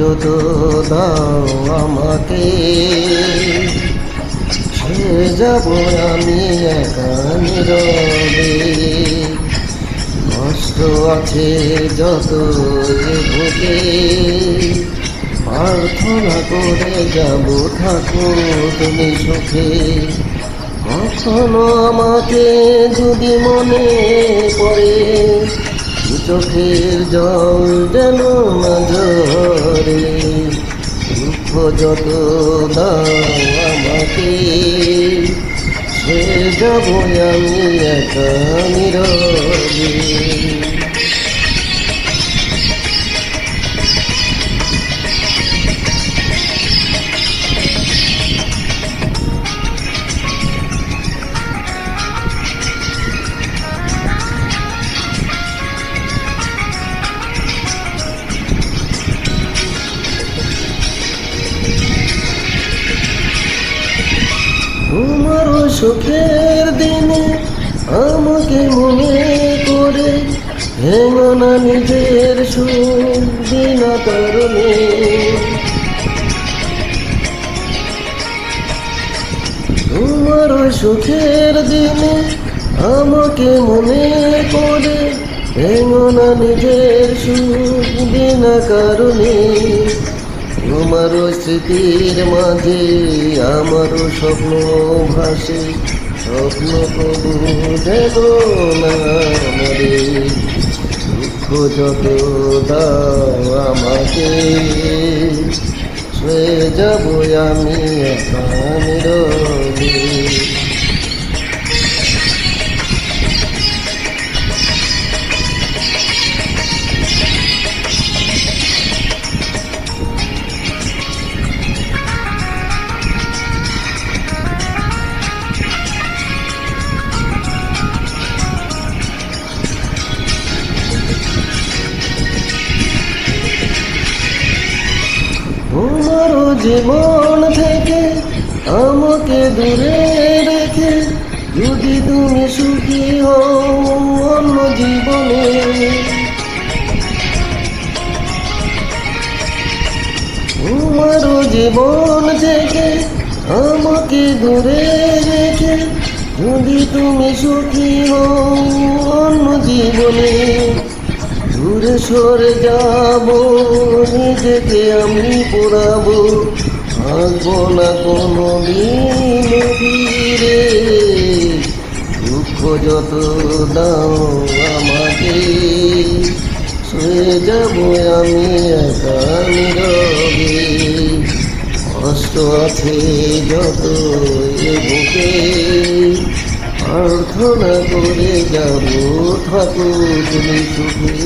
যত দাও আমাকে, সে যাব আমি একা নীরবে। কষ্ট আছে যত এ বুকে, প্রার্থনা করে যাব থাকো তুমি সুখে। কখনো আমাকে যদি মনে পড়ে, চোখের জল যেন না ঝরে। দুঃখ যত দাও আমাকে, সে যাব আমি একা নীরবে। তোমার সুখের দিনে আমাকে মনে করে, ভেঙো না নিজের সুখ বিনা কারণে। তোমার সুখের দিনে আমাকে মনে করে, ভেঙো না নিজের সুখ বিনা কারণে। তোমার স্মৃতির মাঝে আমার স্বপ্ন ভাসে, স্বপ্ন কবু যেন না মরে। দুঃখ যত দাও আমাকে, সে যাব আমি একা নীরবে। তোমার জীবন থেকে আমাকে দূরে রেখে, যদি তুমি সুখী হও অন্য জীবনে। তোমার জীবন থেকে আমাকে দূরে রেখে, যদি তুমি সুখী হও অন্য জীবনে। দূরে সরে যাব নিজেকে আমি পোড়াবো, থাকবো না কোনো দিন ফিরে। দুঃখ যত দাও আমাকে, শুয়ে যাব আমি একা নীরবে। কষ্ট আছে যত এ বুকে, প্রার্থনা করে যাব থাকো তুমি সুখে।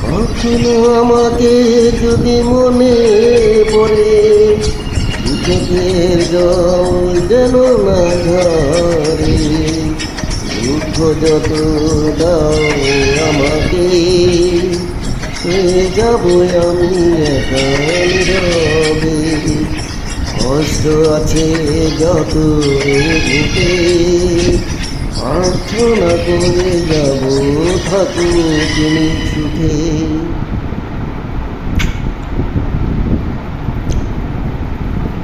কখনো আমাকে যদি মনে পড়ে, চোখের জল যেন না ঝরে। দুঃখ যত দাও আমাকে, সে যাব আমি একা নীরবে। কষ্ট আছে যত বুকে, প্রার্থনা করে যাব থাকো তুমি সুখে।